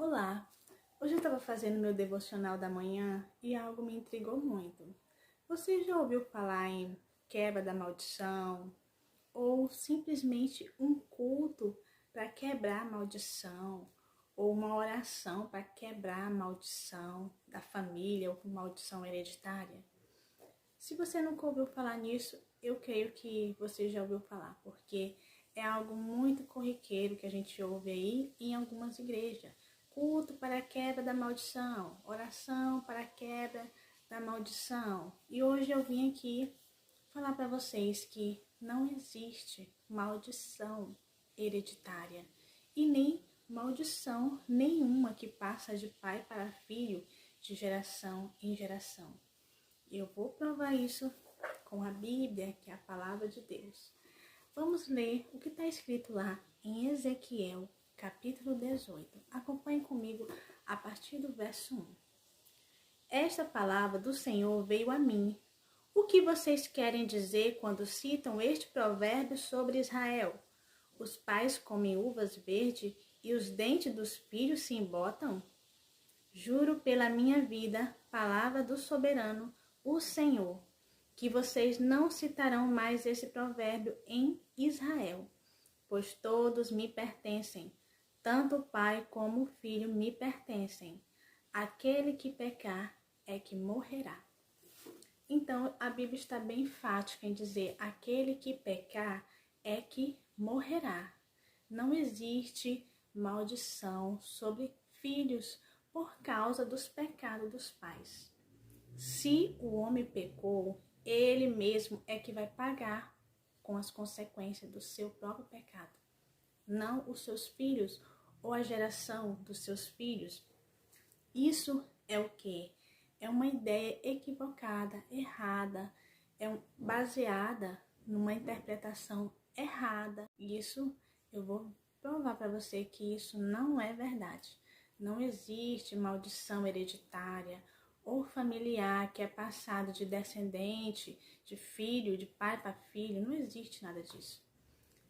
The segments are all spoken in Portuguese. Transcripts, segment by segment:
Olá! Hoje eu estava fazendo meu devocional da manhã e algo me intrigou muito. Você já ouviu falar em quebra da maldição ou simplesmente um culto para quebrar a maldição ou uma oração para quebrar a maldição da família ou maldição hereditária? Se você nunca ouviu falar nisso, eu creio que você já ouviu falar, porque é algo muito corriqueiro que a gente ouve aí em algumas igrejas. Culto para a quebra da maldição, oração para a quebra da maldição. E hoje eu vim aqui falar para vocês que não existe maldição hereditária e nem maldição nenhuma que passa de pai para filho, de geração em geração. Eu vou provar isso com a Bíblia, que é a palavra de Deus. Vamos ler o que está escrito lá em Ezequiel, capítulo 18. Acompanhe comigo a partir do verso 1. Esta palavra do Senhor veio a mim. O que vocês querem dizer quando citam este provérbio sobre Israel? Os pais comem uvas verdes e os dentes dos filhos se embotam? Juro pela minha vida, palavra do soberano, o Senhor, que vocês não citarão mais esse provérbio em Israel, pois todos me pertencem, tanto o pai como o filho me pertencem. Aquele que pecar é que morrerá. Então, a Bíblia está bem enfática em dizer: aquele que pecar é que morrerá. Não existe maldição sobre filhos por causa dos pecados dos pais. Se o homem pecou, ele mesmo é que vai pagar com as consequências do seu próprio pecado, não os seus filhos ou a geração dos seus filhos. Isso é o quê? É uma ideia equivocada, errada, baseada numa interpretação errada. Isso eu vou provar para você que isso não é verdade. Não existe maldição hereditária ou familiar que é passado de descendente, de filho, de pai para filho. Não existe nada disso.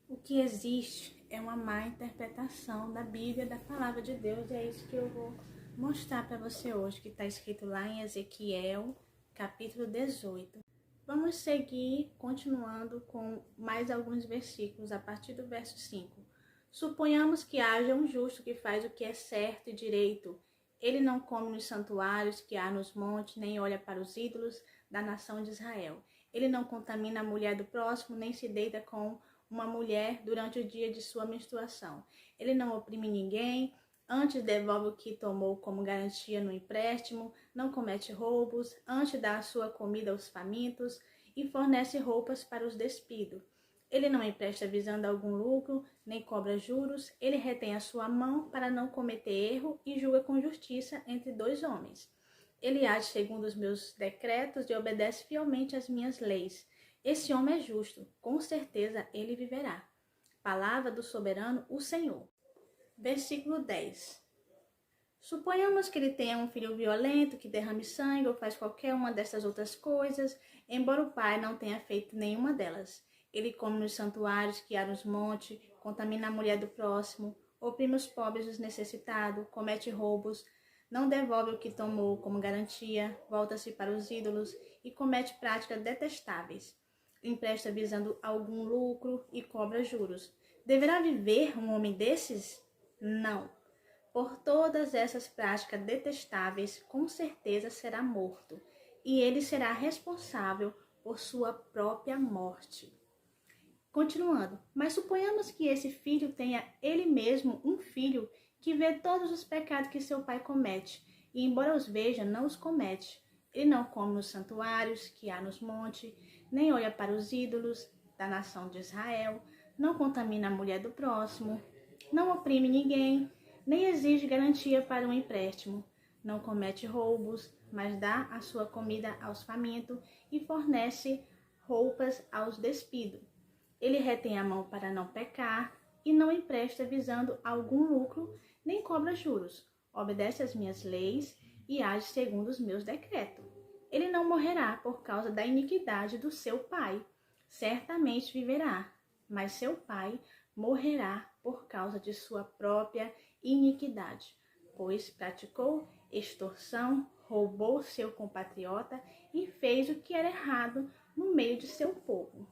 O que existe é uma má interpretação da Bíblia, da palavra de Deus, e é isso que eu vou mostrar para você hoje, que está escrito lá em Ezequiel, capítulo 18. Vamos seguir continuando com mais alguns versículos, a partir do verso 5. Suponhamos que haja um justo que faz o que é certo e direito. Ele não come nos santuários que há nos montes, nem olha para os ídolos da nação de Israel. Ele não contamina a mulher do próximo, nem se deita com uma mulher durante o dia de sua menstruação. Ele não oprime ninguém, antes devolve o que tomou como garantia no empréstimo, não comete roubos, antes dá a sua comida aos famintos e fornece roupas para os despidos. Ele não empresta visando algum lucro, nem cobra juros, ele retém a sua mão para não cometer erro e julga com justiça entre dois homens. Ele age segundo os meus decretos e obedece fielmente às minhas leis. Esse homem é justo, com certeza ele viverá. Palavra do soberano, o Senhor. Versículo 10. Suponhamos que ele tenha um filho violento, que derrame sangue ou faz qualquer uma dessas outras coisas, embora o pai não tenha feito nenhuma delas. Ele come nos santuários que há nos montes, contamina a mulher do próximo, oprime os pobres e os necessitados, comete roubos, não devolve o que tomou como garantia, volta-se para os ídolos e comete práticas detestáveis. Empresta visando algum lucro e cobra juros. Deverá viver um homem desses? Não. Por todas essas práticas detestáveis, com certeza será morto, e ele será responsável por sua própria morte. Continuando, mas suponhamos que esse filho tenha ele mesmo um filho que vê todos os pecados que seu pai comete, e embora os veja, não os comete. Ele não come nos santuários que há nos montes, nem olha para os ídolos da nação de Israel, não contamina a mulher do próximo, não oprime ninguém, nem exige garantia para um empréstimo, não comete roubos, mas dá a sua comida aos famintos e fornece roupas aos despidos. Ele retém a mão para não pecar e não empresta visando algum lucro, nem cobra juros. Obedece às minhas leis e age segundo os meus decretos. Ele não morrerá por causa da iniquidade do seu pai. Certamente viverá, mas seu pai morrerá por causa de sua própria iniquidade. pois praticou extorsão, roubou seu compatriota e fez o que era errado no meio de seu povo.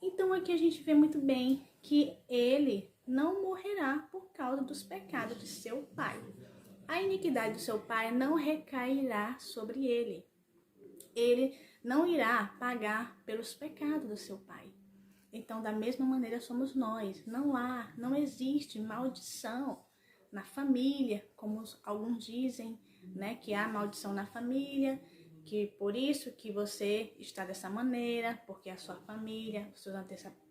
Então aqui a gente vê muito bem que ele não morrerá por causa dos pecados de seu pai. A iniquidade do seu pai não recairá sobre ele. Ele não irá pagar pelos pecados do seu pai. Então, da mesma maneira somos nós. Não existe maldição na família, como alguns dizem, né, que há maldição na família, que por isso que você está dessa maneira, porque a sua família,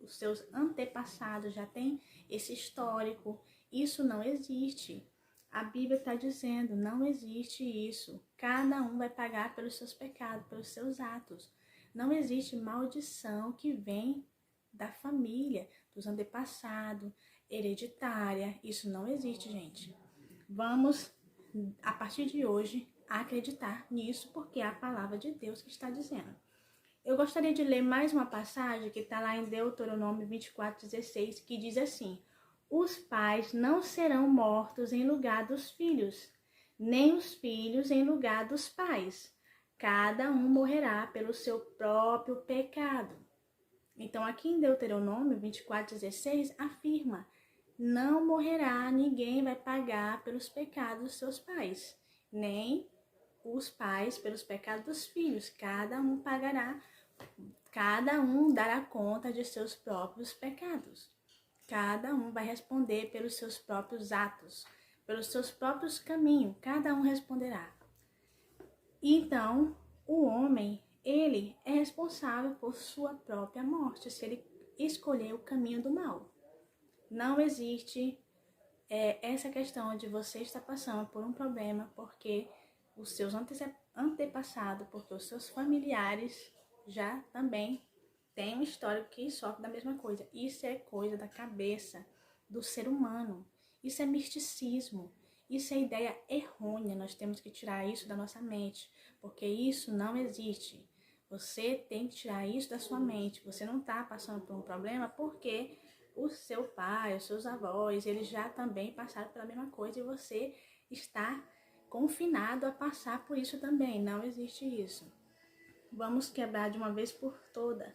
os seus antepassados já têm esse histórico. Isso não existe. A Bíblia está dizendo, não existe isso. Cada um vai pagar pelos seus pecados, pelos seus atos. Não existe maldição que vem da família, dos antepassados, hereditária. Isso não existe, gente. Vamos, a partir de hoje, acreditar nisso, porque é a palavra de Deus que está dizendo. Eu gostaria de ler mais uma passagem que está lá em Deuteronômio 24:16, que diz assim: os pais não serão mortos em lugar dos filhos, nem os filhos em lugar dos pais. Cada um morrerá pelo seu próprio pecado. Então, aqui em Deuteronômio 24:16 afirma: não morrerá, ninguém vai pagar pelos pecados dos seus pais, nem os pais pelos pecados dos filhos. Cada um pagará, cada um dará conta de seus próprios pecados. Cada um vai responder pelos seus próprios atos, pelos seus próprios caminhos. Cada um responderá. Então, o homem, ele é responsável por sua própria morte, se ele escolher o caminho do mal. Não existe essa questão de você estar passando por um problema porque os seus antepassados, porque os seus familiares já também têm uma história que sofre da mesma coisa. Isso é coisa da cabeça do ser humano. Isso é misticismo. Isso é ideia errônea. Nós temos que tirar isso da nossa mente, porque isso não existe. Você tem que tirar isso da sua mente. Você não está passando por um problema porque o seu pai, os seus avós, eles já também passaram pela mesma coisa e você está confinado a passar por isso também. Não existe isso. Vamos quebrar de uma vez por toda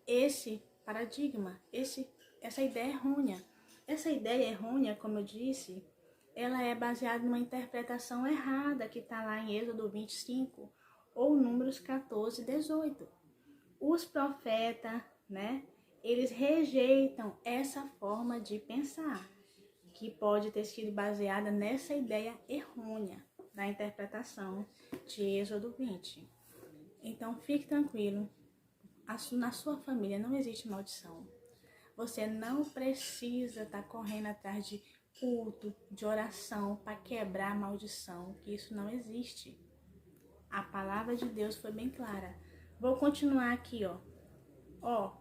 esse paradigma, essa ideia errônea. Essa ideia errônea, como eu disse, ela é baseada numa interpretação errada que está lá em Êxodo 25 ou Números 14:18. Os profetas, né, eles rejeitam essa forma de pensar, que pode ter sido baseada nessa ideia errônea da interpretação de Êxodo 20. Então, fique tranquilo, na sua família não existe maldição. Você não precisa estar correndo atrás de culto, de oração para quebrar a maldição, que isso não existe. A palavra de Deus foi bem clara. Vou continuar aqui, ó.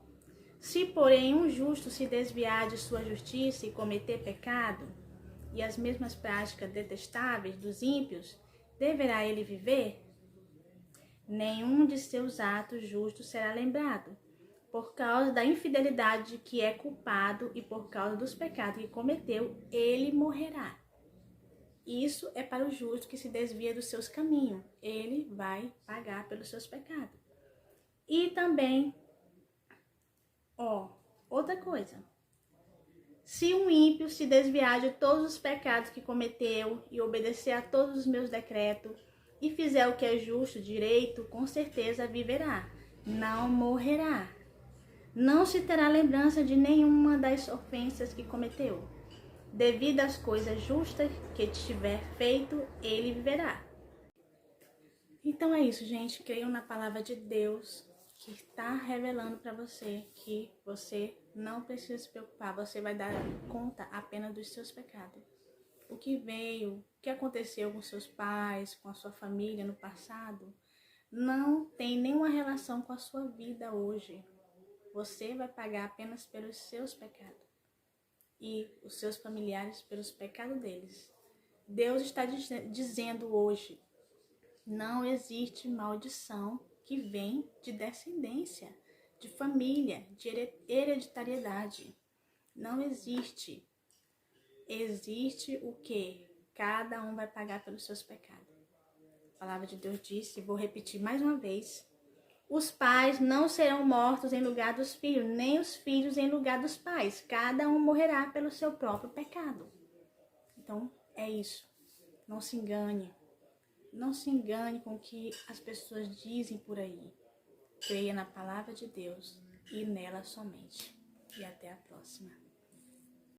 Se, porém, um justo se desviar de sua justiça e cometer pecado, e as mesmas práticas detestáveis dos ímpios, deverá ele viver? Nenhum de seus atos justos será lembrado. Por causa da infidelidade que é culpado e por causa dos pecados que cometeu, ele morrerá. Isso é para o justo que se desvia dos seus caminhos. Ele vai pagar pelos seus pecados. E também, outra coisa. Se um ímpio se desviar de todos os pecados que cometeu e obedecer a todos os meus decretos e fizer o que é justo, direito, com certeza viverá, não morrerá. Não se terá lembrança de nenhuma das ofensas que cometeu. Devido às coisas justas que tiver feito, ele viverá. Então é isso, gente. Creio na palavra de Deus, que está revelando para você que você não precisa se preocupar. Você vai dar conta apenas dos seus pecados. O que veio, o que aconteceu com seus pais, com a sua família no passado, não tem nenhuma relação com a sua vida hoje. Você vai pagar apenas pelos seus pecados e os seus familiares pelos pecados deles. Deus está dizendo hoje, não existe maldição que vem de descendência, de família, de hereditariedade. Não existe. Existe o quê? Cada um vai pagar pelos seus pecados. A palavra de Deus diz, e vou repetir mais uma vez, os pais não serão mortos em lugar dos filhos, nem os filhos em lugar dos pais. Cada um morrerá pelo seu próprio pecado. Então, é isso. Não se engane. Não se engane com o que as pessoas dizem por aí. Creia na palavra de Deus e nela somente. E até a próxima.